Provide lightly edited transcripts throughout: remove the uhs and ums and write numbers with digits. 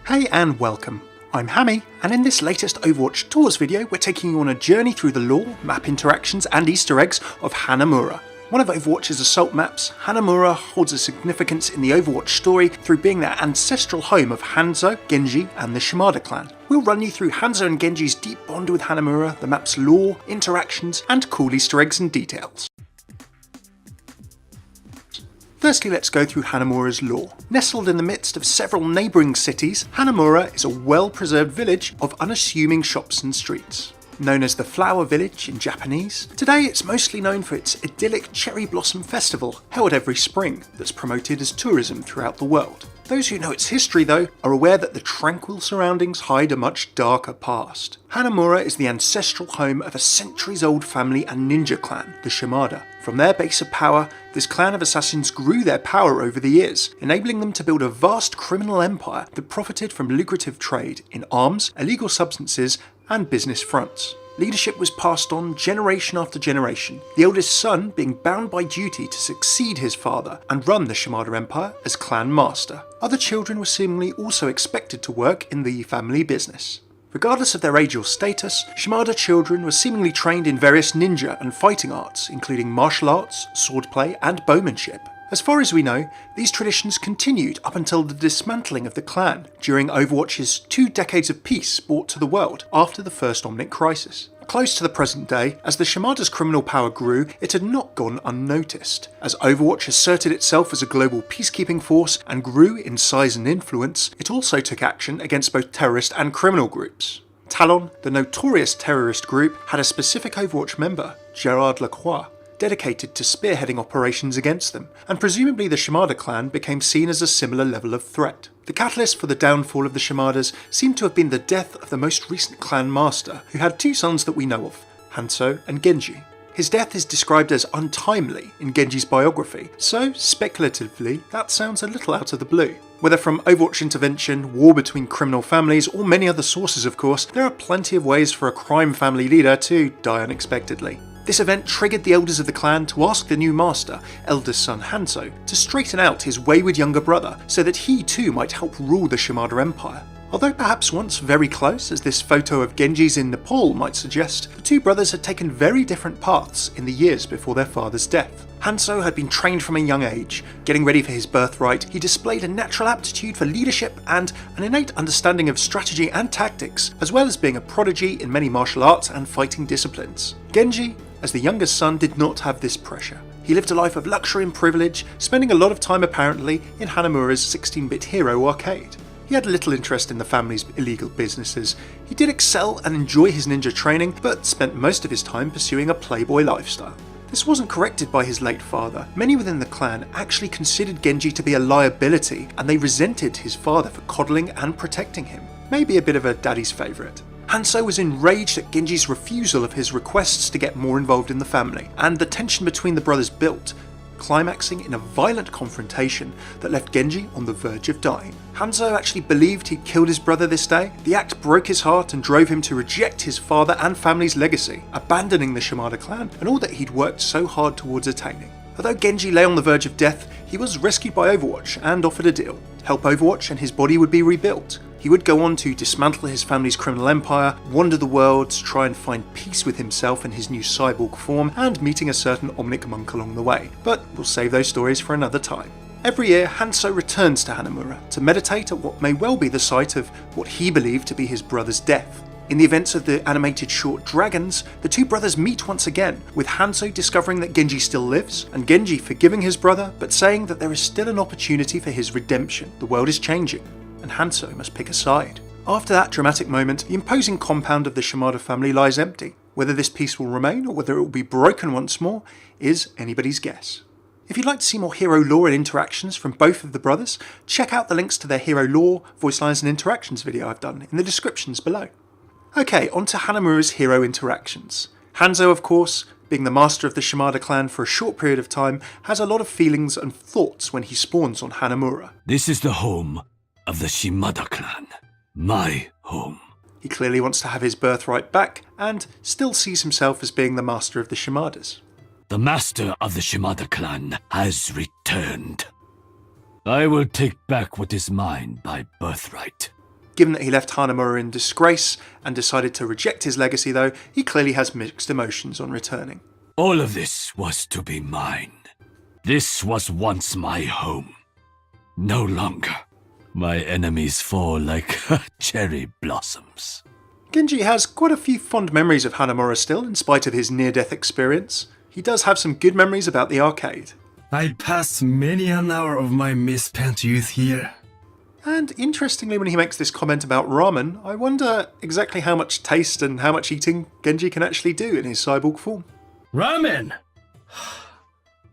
Hey and welcome. I'm Hammy, and in this latest Overwatch Tours video we're taking you on a journey through the lore, map interactions and easter eggs of Hanamura. One of Overwatch's assault maps, Hanamura holds a significance in the Overwatch story through being the ancestral home of Hanzo, Genji and the Shimada Clan. We'll run you through Hanzo and Genji's deep bond with Hanamura, the map's lore, interactions and cool easter eggs and details. Firstly, let's go through Hanamura's lore. Nestled in the midst of several neighbouring cities, Hanamura is a well-preserved village of unassuming shops and streets. Known as the Flower Village in Japanese, today it's mostly known for its idyllic Cherry Blossom Festival, held every spring, that's promoted as tourism throughout the world. Those who know its history, though, are aware that the tranquil surroundings hide a much darker past. Hanamura is the ancestral home of a centuries-old family and ninja clan, the Shimada. From their base of power, this clan of assassins grew their power over the years, enabling them to build a vast criminal empire that profited from lucrative trade in arms, illegal substances, and business fronts. Leadership was passed on generation after generation, the eldest son being bound by duty to succeed his father and run the Shimada Empire as clan master. Other children were seemingly also expected to work in the family business. Regardless of their age or status, Shimada children were seemingly trained in various ninja and fighting arts, including martial arts, swordplay, and bowmanship. As far as we know, these traditions continued up until the dismantling of the clan during Overwatch's 2 decades of peace brought to the world after the first Omnic crisis. Close to the present day, as the Shimada's criminal power grew, it had not gone unnoticed. As Overwatch asserted itself as a global peacekeeping force and grew in size and influence, it also took action against both terrorist and criminal groups. Talon, the notorious terrorist group, had a specific Overwatch member, Gerard Lacroix, dedicated to spearheading operations against them, and presumably the Shimada clan became seen as a similar level of threat. The catalyst for the downfall of the Shimadas seemed to have been the death of the most recent clan master, who had 2 sons that we know of, Hanzo and Genji. His death is described as untimely in Genji's biography, so speculatively that sounds a little out of the blue. Whether from Overwatch intervention, war between criminal families, or many other sources of course, there are plenty of ways for a crime family leader to die unexpectedly. This event triggered the elders of the clan to ask the new master, eldest son Hanzo, to straighten out his wayward younger brother so that he too might help rule the Shimada Empire. Although perhaps once very close, as this photo of Genji's in Nepal might suggest, the 2 brothers had taken very different paths in the years before their father's death. Hanzo had been trained from a young age. Getting ready for his birthright, he displayed a natural aptitude for leadership and an innate understanding of strategy and tactics, as well as being a prodigy in many martial arts and fighting disciplines. Genji, as the youngest son, did not have this pressure. He lived a life of luxury and privilege, spending a lot of time apparently in Hanamura's 16-bit hero arcade. He had little interest in the family's illegal businesses. He did excel and enjoy his ninja training, but spent most of his time pursuing a playboy lifestyle. This wasn't corrected by his late father. Many within the clan actually considered Genji to be a liability, and they resented his father for coddling and protecting him. Maybe a bit of a daddy's favourite. Hanzo was enraged at Genji's refusal of his requests to get more involved in the family, and the tension between the brothers built, climaxing in a violent confrontation that left Genji on the verge of dying. Hanzo actually believed he'd killed his brother this day. The act broke his heart and drove him to reject his father and family's legacy, abandoning the Shimada clan and all that he'd worked so hard towards attaining. Although Genji lay on the verge of death, he was rescued by Overwatch and offered a deal. Help Overwatch and his body would be rebuilt. He would go on to dismantle his family's criminal empire, wander the world to try and find peace with himself in his new cyborg form, and meeting a certain Omnic monk along the way. But we'll save those stories for another time. Every year, Hanzo returns to Hanamura to meditate at what may well be the site of what he believed to be his brother's death. In the events of the animated short Dragons, the 2 brothers meet once again, with Hanzo discovering that Genji still lives, and Genji forgiving his brother, but saying that there is still an opportunity for his redemption. The world is changing, and Hanzo must pick a side. After that dramatic moment, the imposing compound of the Shimada family lies empty. Whether this peace will remain or whether it will be broken once more is anybody's guess. If you'd like to see more hero lore and interactions from both of the brothers, check out the links to their hero lore, voice lines and interactions video I've done in the descriptions below. Okay, on to Hanamura's hero interactions. Hanzo, of course, being the master of the Shimada clan for a short period of time, has a lot of feelings and thoughts when he spawns on Hanamura. This is the home of the Shimada clan. My home. He clearly wants to have his birthright back, and still sees himself as being the master of the Shimadas. The master of the Shimada clan has returned. I will take back what is mine by birthright. Given that he left Hanamura in disgrace and decided to reject his legacy though, he clearly has mixed emotions on returning. All of this was to be mine. This was once my home. No longer. My enemies fall like cherry blossoms. Genji has quite a few fond memories of Hanamura still, in spite of his near-death experience. He does have some good memories about the arcade. I passed many an hour of my misspent youth here. And interestingly, when he makes this comment about ramen, I wonder exactly how much taste and how much eating Genji can actually do in his cyborg form. Ramen!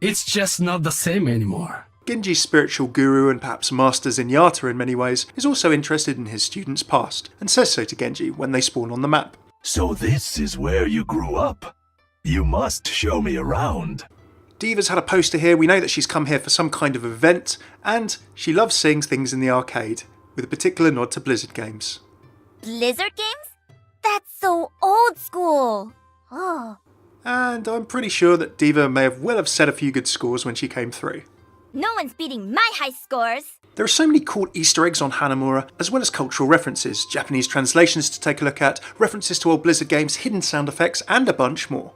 It's just not the same anymore. Genji's spiritual guru and perhaps master Zenyatta in many ways is also interested in his students' past, and says so to Genji when they spawn on the map. So this is where you grew up? You must show me around. Diva's had a poster here. We know that she's come here for some kind of event, and she loves seeing things in the arcade, with a particular nod to Blizzard games. Blizzard games? That's so old school. Oh. And I'm pretty sure that Diva may have set a few good scores when she came through. No one's beating my high scores. There are so many cool Easter eggs on Hanamura, as well as cultural references, Japanese translations to take a look at, references to old Blizzard games, hidden sound effects, and a bunch more.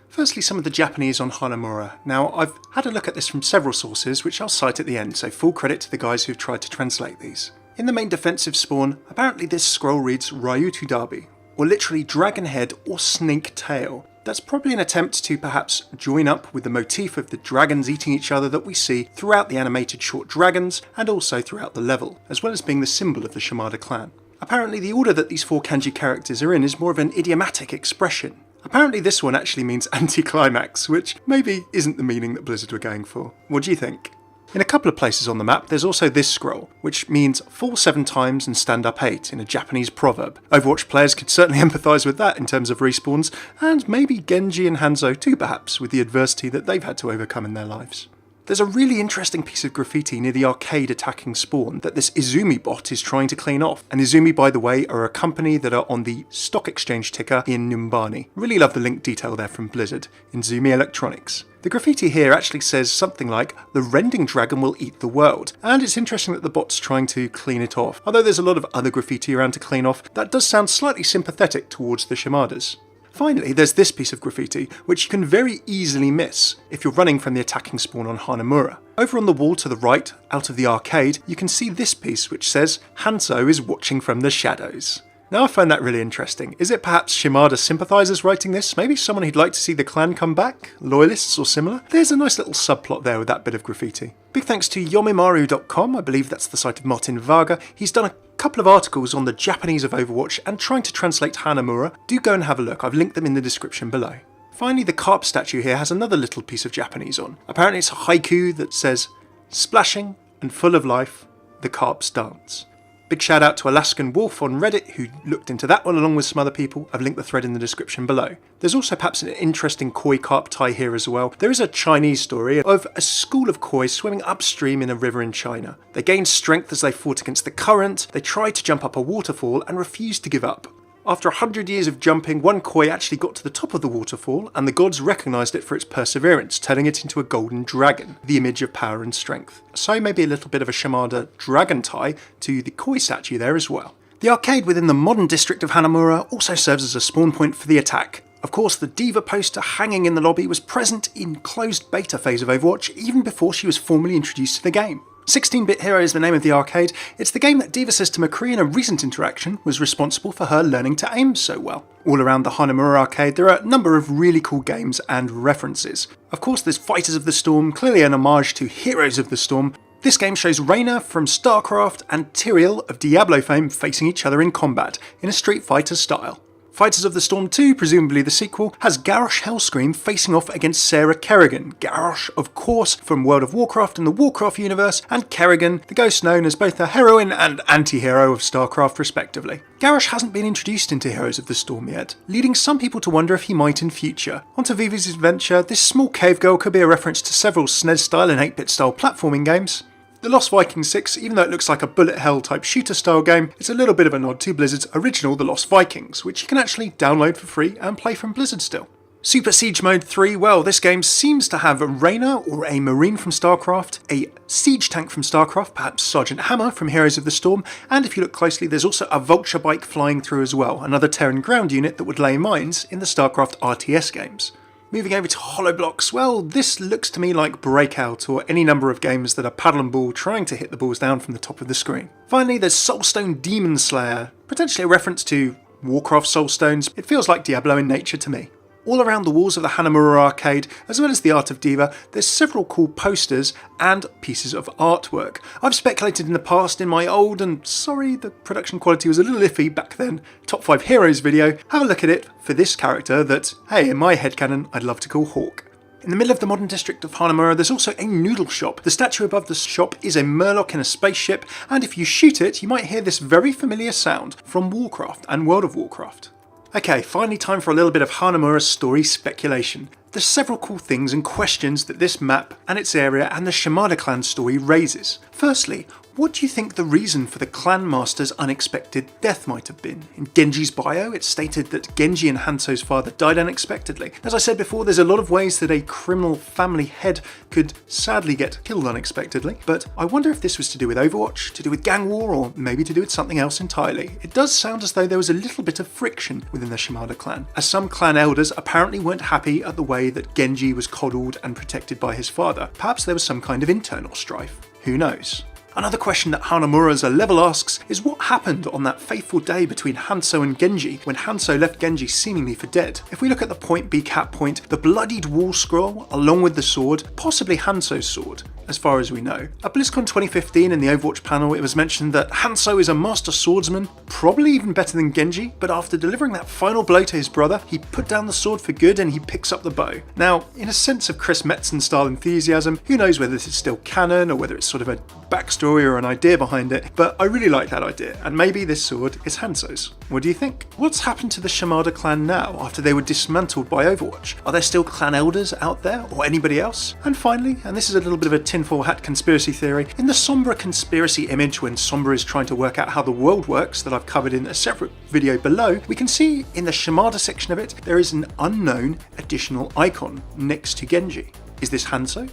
Firstly, some of the Japanese on Hanamura. Now, I've had a look at this from several sources, which I'll cite at the end, so full credit to the guys who've tried to translate these. In the main defensive spawn, apparently this scroll reads Ryutu Dabi, or literally dragon head or snake tail. That's probably an attempt to perhaps join up with the motif of the dragons eating each other that we see throughout the animated short dragons and also throughout the level, as well as being the symbol of the Shimada Clan. Apparently the order that these four kanji characters are in is more of an idiomatic expression. Apparently this one actually means anticlimax, which maybe isn't the meaning that Blizzard were going for. What do you think? In a couple of places on the map, there's also this scroll, which means fall 7 times and stand up 8 in a Japanese proverb. Overwatch players could certainly empathise with that in terms of respawns, and maybe Genji and Hanzo too perhaps, with the adversity that they've had to overcome in their lives. There's a really interesting piece of graffiti near the arcade attacking spawn that this Izumi bot is trying to clean off. And Izumi, by the way, are a company that are on the stock exchange ticker in Numbani. Really love the link detail there from Blizzard, Izumi Electronics. The graffiti here actually says something like, "The rending dragon will eat the world," and it's interesting that the bot's trying to clean it off. Although there's a lot of other graffiti around to clean off, that does sound slightly sympathetic towards the Shimadas. Finally, there's this piece of graffiti, which you can very easily miss if you're running from the attacking spawn on Hanamura. Over on the wall to the right, out of the arcade, you can see this piece which says, "Hanzo is watching from the shadows." Now I find that really interesting. Is it perhaps Shimada sympathisers writing this? Maybe someone who'd like to see the clan come back? Loyalists or similar? There's a nice little subplot there with that bit of graffiti. Big thanks to yomimaru.com, I believe that's the site of Martin Varga. He's done a couple of articles on the Japanese of Overwatch and trying to translate Hanamura. Do go and have a look, I've linked them in the description below. Finally, the carp statue here has another little piece of Japanese on. Apparently it's a haiku that says, "Splashing and full of life, the carps dance." Big shout out to Alaskan Wolf on Reddit who looked into that one along with some other people. I've linked the thread in the description below. There's also perhaps an interesting koi carp tie here as well. There is a Chinese story of a school of koi swimming upstream in a river in China. They gained strength as they fought against the current, they tried to jump up a waterfall and refused to give up. After 100 years of jumping, one koi actually got to the top of the waterfall and the gods recognised it for its perseverance, turning it into a golden dragon, the image of power and strength. So maybe a little bit of a Shimada dragon tie to the koi statue there as well. The arcade within the modern district of Hanamura also serves as a spawn point for the attack. Of course, the Diva poster hanging in the lobby was present in closed beta phase of Overwatch even before she was formally introduced to the game. 16-Bit Hero is the name of the arcade. It's the game that Diva says to McCree in a recent interaction was responsible for her learning to aim so well. All around the Hanamura arcade there are a number of really cool games and references. Of course there's Fighters of the Storm, clearly an homage to Heroes of the Storm. This game shows Reyna from StarCraft and Tyrael of Diablo fame facing each other in combat, in a Street Fighter style. Fighters of the Storm 2, presumably the sequel, has Garrosh Hellscream facing off against Sarah Kerrigan. Garrosh, of course, from World of Warcraft and the Warcraft universe, and Kerrigan, the ghost known as both a heroine and anti-hero of StarCraft respectively. Garrosh hasn't been introduced into Heroes of the Storm yet, leading some people to wonder if he might in future. Onto Vivi's adventure, this small cave girl could be a reference to several SNES style and 8-bit style platforming games. The Lost Vikings 6, even though it looks like a bullet hell type shooter style game, it's a little bit of a nod to Blizzard's original The Lost Vikings, which you can actually download for free and play from Blizzard still. Super Siege Mode 3, well, this game seems to have a Reyna or a Marine from StarCraft, a Siege Tank from StarCraft, perhaps Sergeant Hammer from Heroes of the Storm, and if you look closely there's also a Vulture Bike flying through as well, another Terran ground unit that would lay mines in the StarCraft RTS games. Moving over to Holoblocks, well, this looks to me like Breakout or any number of games that are paddle and ball trying to hit the balls down from the top of the screen. Finally, there's Soulstone Demon Slayer, potentially a reference to Warcraft Soulstones. It feels like Diablo in nature to me. All around the walls of the Hanamura arcade, as well as the Art of Diva, there's several cool posters and pieces of artwork. I've speculated in the past in my old, and sorry the production quality was a little iffy back then, Top 5 Heroes video. Have a look at it for this character that, hey, in my headcanon, I'd love to call Hawk. In the middle of the modern district of Hanamura, there's also a noodle shop. The statue above the shop is a Murloc in a spaceship, and if you shoot it, you might hear this very familiar sound from Warcraft and World of Warcraft. Okay, finally time for a little bit of Hanamura's story speculation. There's several cool things and questions that this map and its area and the Shimada Clan story raises. Firstly, what do you think the reason for the Clan Master's unexpected death might have been? In Genji's bio, it's stated that Genji and Hanzo's father died unexpectedly. As I said before, there's a lot of ways that a criminal family head could sadly get killed unexpectedly, but I wonder if this was to do with Overwatch, to do with gang war, or maybe to do with something else entirely. It does sound as though there was a little bit of friction within the Shimada clan, as some clan elders apparently weren't happy at the way that Genji was coddled and protected by his father. Perhaps there was some kind of internal strife. Who knows? Another question that Hanamura as a level asks is what happened on that fateful day between Hanzo and Genji when Hanzo left Genji seemingly for dead. If we look at the point B cap point, the bloodied wall scroll along with the sword, possibly Hanzo's sword, as far as we know. At BlizzCon 2015 in the Overwatch panel it was mentioned that Hanzo is a master swordsman, probably even better than Genji, but after delivering that final blow to his brother, he put down the sword for good and he picks up the bow. Now, in a sense of Chris Metzen style enthusiasm, who knows whether this is still canon or whether it's sort of a backstory or an idea behind it, but I really like that idea, and maybe this sword is Hanzo's. What do you think? What's happened to the Shimada clan now after they were dismantled by Overwatch? Are there still clan elders out there, or anybody else? And finally, and this is a little bit of a tinfoil hat conspiracy theory, in the Sombra conspiracy image when Sombra is trying to work out how the world works that I've covered in a separate video below, we can see in the Shimada section of it there is an unknown additional icon next to Genji. Is this Hanzo?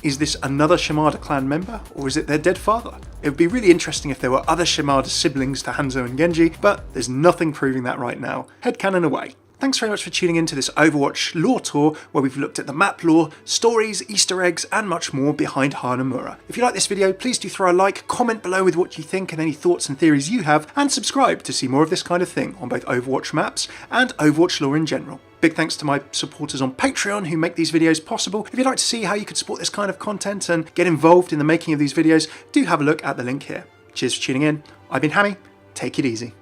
Is this another Shimada clan member, or is it their dead father? It would be really interesting if there were other Shimada siblings to Hanzo and Genji, but there's nothing proving that right now. Headcanon away. Thanks very much for tuning in to this Overwatch lore tour where we've looked at the map lore, stories, Easter eggs and much more behind Hanamura. If you like this video, please do throw a like, comment below with what you think and any thoughts and theories you have, and subscribe to see more of this kind of thing on both Overwatch maps and Overwatch lore in general. Big thanks to my supporters on Patreon who make these videos possible. If you'd like to see how you could support this kind of content and get involved in the making of these videos, do have a look at the link here. Cheers for tuning in. I've been Hammy. Take it easy.